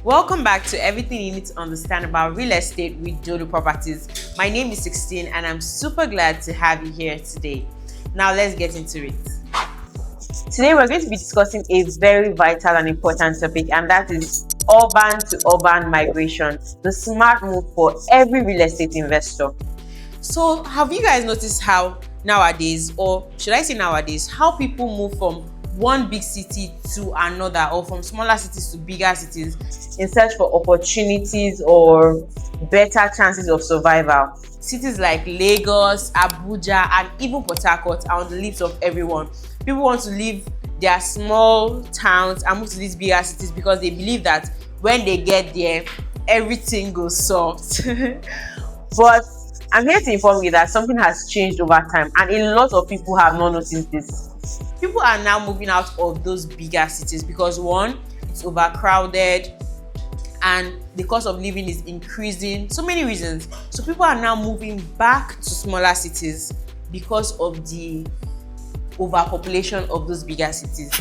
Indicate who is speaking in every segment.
Speaker 1: Welcome back to everything you need to understand about real estate with Dolu Properties. My name is 16 and I'm super glad to have you here today. Now let's get into it. Today we're going to be discussing a very vital and important topic, and that is urban to urban migration, the smart move for every real estate investor. So have you guys noticed how nowadays, or should I say nowadays, how people move from one big city to another, or from smaller cities to bigger cities in search for opportunities or better chances of survival? Cities like Lagos, Abuja, and even Port Harcourt are on the lips of everyone. People want to leave their small towns and move to these bigger cities because they believe that when they get there, everything goes soft. But I'm here to inform you that something has changed over time, and a lot of people have not noticed this. People are now moving out of those bigger cities because one, it's overcrowded and the cost of living is increasing. So many reasons. So people are now moving back to smaller cities because of the overpopulation of those bigger cities.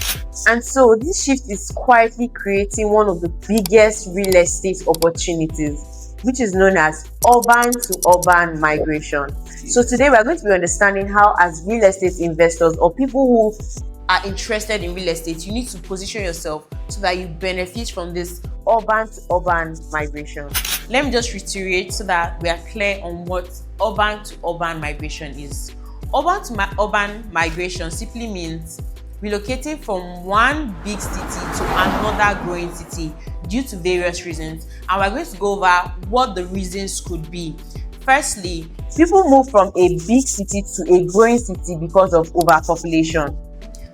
Speaker 1: And so this shift is quietly creating one of the biggest real estate opportunities, which is known as urban to urban migration. So today we're going to be understanding how, as real estate investors or people who are interested in real estate, you need to position yourself so that you benefit from this urban to urban migration. Let me just reiterate so that we are clear on what urban to urban migration is. Urban to urban migration simply means relocating from one big city to another growing city due to various reasons, and we're going to go over what the reasons could be. Firstly, people move from a big city to a growing city because of overpopulation.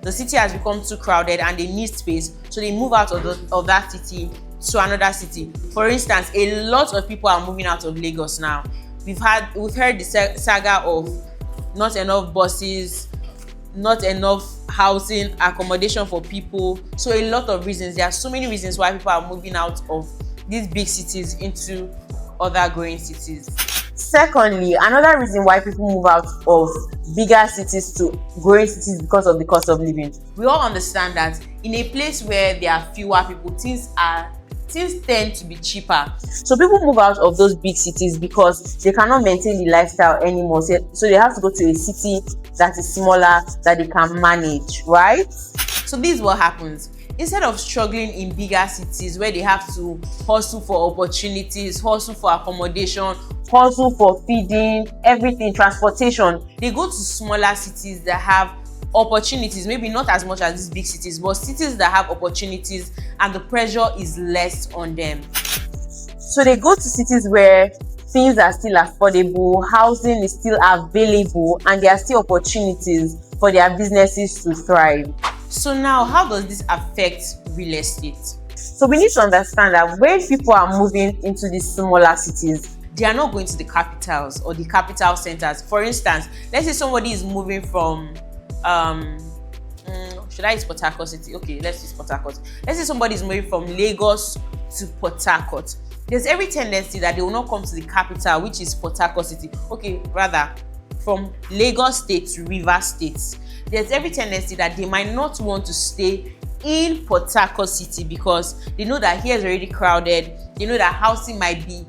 Speaker 1: The city has become too crowded and they need space, so they move out of that city to another city. For instance, a lot of people are moving out of Lagos now. We've heard the saga of not enough buses, not enough housing, accommodation for people. So a lot of reasons. There are so many reasons why people are moving out of these big cities into other growing cities. Secondly, another reason why people move out of bigger cities to growing cities is because of the cost of living. We all understand that in a place where there are fewer people, things tend to be cheaper. So people move out of those big cities because they cannot maintain the lifestyle anymore. So they have to go to a city that is smaller, that they can manage, right? So this is what happens. Instead of struggling in bigger cities where they have to hustle for opportunities, hustle for accommodation, hustle for feeding, everything, transportation, they go to smaller cities that have opportunities, maybe not as much as these big cities, but cities that have opportunities and the pressure is less on them. So they go to cities where things are still affordable, housing is still available, and there are still opportunities for their businesses to thrive. So now, how does this affect real estate? So we need to understand that when people are moving into these smaller cities, they are not going to the capitals or the capital centers. For instance, let's say somebody is moving from should I use Port Harcourt City? Okay, let's use Port Harcourt. Let's say somebody is moving from Lagos to Port Harcourt. There's every tendency that they will not come to the capital, which is Port Harcourt City. Okay, rather from Lagos State to Rivers State. There's every tendency that they might not want to stay in Port Harcourt City because they know that here is already crowded. They know that housing might be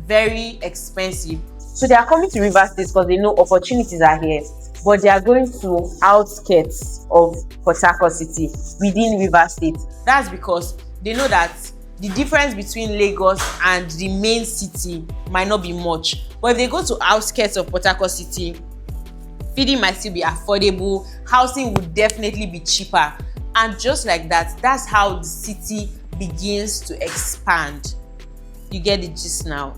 Speaker 1: very expensive. So they are coming to Rivers State because they know opportunities are here, but they are going to outskirts of Port Harcourt City within Rivers State. That's because they know that the difference between Lagos and the main city might not be much. But if they go to outskirts of Port Harcourt City, feeding might still be affordable, housing would definitely be cheaper. And just like that, that's how the city begins to expand. You get the gist now.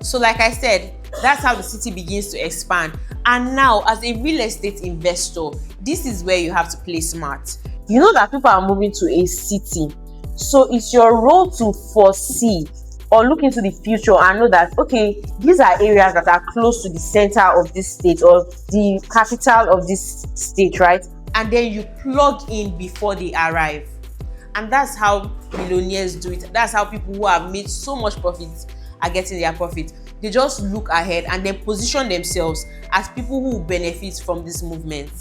Speaker 1: So like I said, that's how the city begins to expand. And now, as a real estate investor, this is where you have to play smart. You know that people are moving to a city. So it's your role to foresee or look into the future and know that, okay, these are areas that are close to the center of this state or the capital of this state, right? And then you plug in before they arrive. And that's how millionaires do it. That's how people who have made so much profit are getting their profit. They just look ahead and then position themselves as people who benefit from this movement.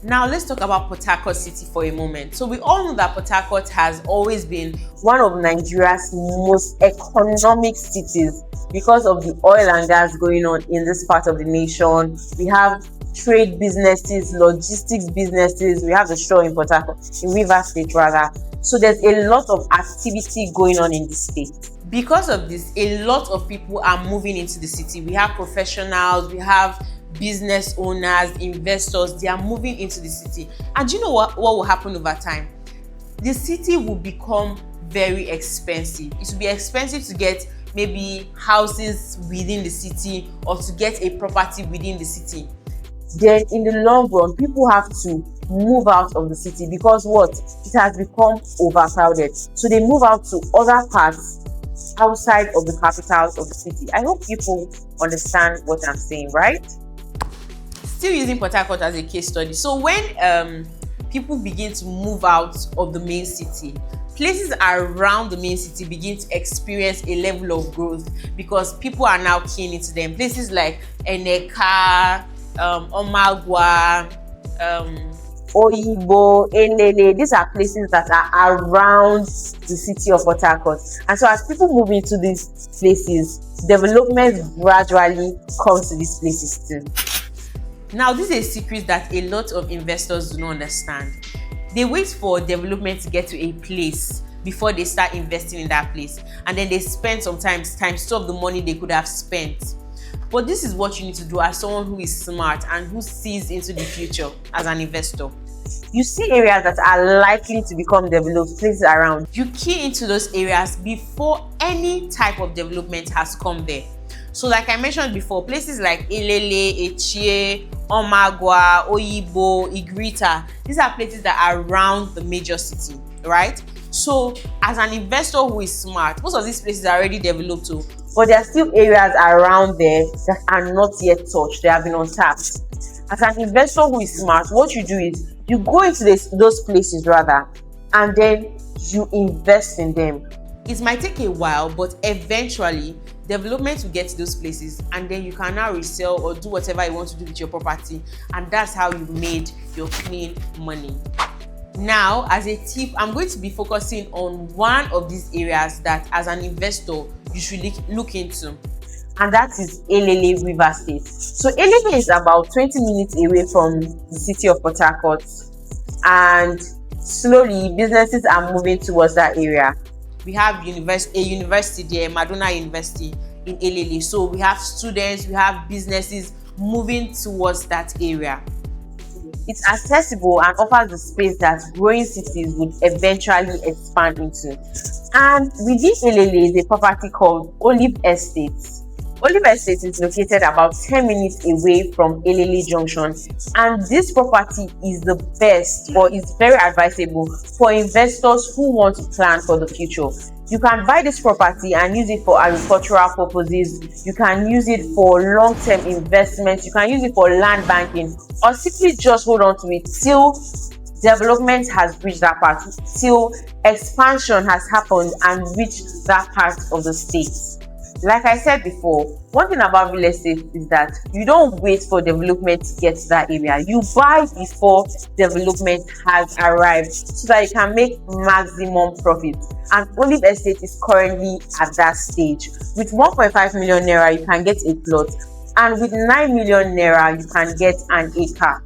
Speaker 1: Now let's talk about Port Harcourt City for a moment. So we all know that Port Harcourt has always been one of Nigeria's most economic cities because of the oil and gas going on in this part of the nation. We have trade businesses, logistics businesses. We have the shore in Port Harcourt, in Rivers State rather. So there's a lot of activity going on in the state. Because of this, a lot of people are moving into the city. We have professionals, we have business owners, investors. They are moving into the city. And you know what will happen over time? The city will become very expensive. It will be expensive to get maybe houses within the city or to get a property within the city. Then in the long run, people have to move out of the city because what? It has become overcrowded. So they move out to other parts outside of the capitals of the city. I hope people understand what I'm saying, right? Still using Port Harcourt as a case study. So when people begin to move out of the main city, places around the main city begin to experience a level of growth because people are now keen into them. Places like Etche, Omagwa, Oyigbo, Elele, these are places that are around the city of Port Harcourt. And so as people move into these places, development gradually comes to these places too. Now, this is a secret that a lot of investors do not understand. They wait for development to get to a place before they start investing in that place. And then they spend sometimes times two of the money they could have spent. But this is what you need to do as someone who is smart and who sees into the future as an investor. You see areas that are likely to become developed, places around. You key into those areas before any type of development has come there. So like I mentioned before, places like Elele, Etche, Omagwa, Oyigbo, Igrita, these are places that are around the major city, right? So as an investor who is smart, most of these places are already developed too, but there are still areas around there that are not yet touched. They have been untapped. As an investor who is smart, what you do is you go into those places rather, and then you invest in them. It might take a while, but eventually development will get to those places, and then you can now resell or do whatever you want to do with your property, and that's how you made your clean money. Now, as a tip, I'm going to be focusing on one of these areas that as an investor you should look into, and that is Elele, River State. So Elele is about 20 minutes away from the city of Port Harcourt, and slowly businesses are moving towards that area. We have a university there, Madonna University in Elele. So we have students, we have businesses moving towards that area. It's accessible and offers the space that growing cities would eventually expand into. And within Elele is a property called Olive Estate. Olive Estate is located about 10 minutes away from Elele Junction, and this property is the best, or is very advisable for investors who want to plan for the future. You can buy this property and use it for agricultural purposes. You can use it for long-term investments. You can use it for land banking, or simply just hold on to it till development has reached that part, till expansion has happened and reached that part of the state. Like I said before, one thing about real estate is that you don't wait for development to get to that area. You buy before development has arrived so that you can make maximum profit. And Olive Estate is currently at that stage. With 1.5 million naira, you can get a plot, and with 9 million naira, you can get an acre.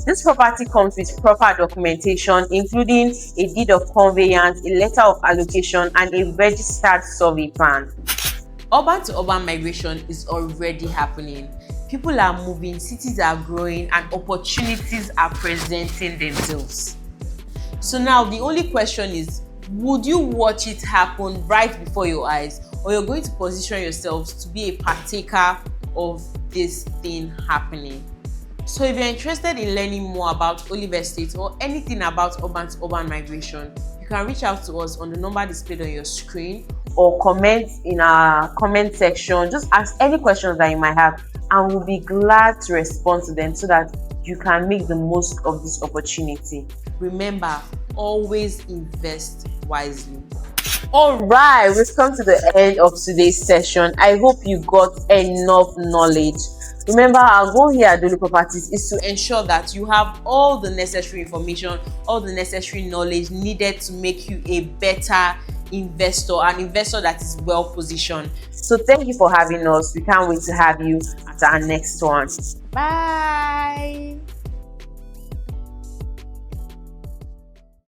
Speaker 1: This property comes with proper documentation, including a deed of conveyance, a letter of allocation, and a registered survey plan. Urban to urban migration is already happening. People are moving, cities are growing, and opportunities are presenting themselves. So now the only question is, would you watch it happen right before your eyes, or you're going to position yourselves to be a partaker of this thing happening? So if you're interested in learning more about Olive Estate or anything about urban to urban migration, you can reach out to us on the number displayed on your screen, or comment in our comment section. Just ask any questions that you might have, and we'll be glad to respond to them so that you can make the most of this opportunity. Remember, always invest wisely. All right, we've come to the end of today's session. I hope you got enough knowledge Remember, our goal here at Dolu Properties is to ensure that you have all the necessary information, all the necessary knowledge needed to make you a better investor, an investor that is well positioned. So thank you for having us. We can't wait to have you at our next one. Bye.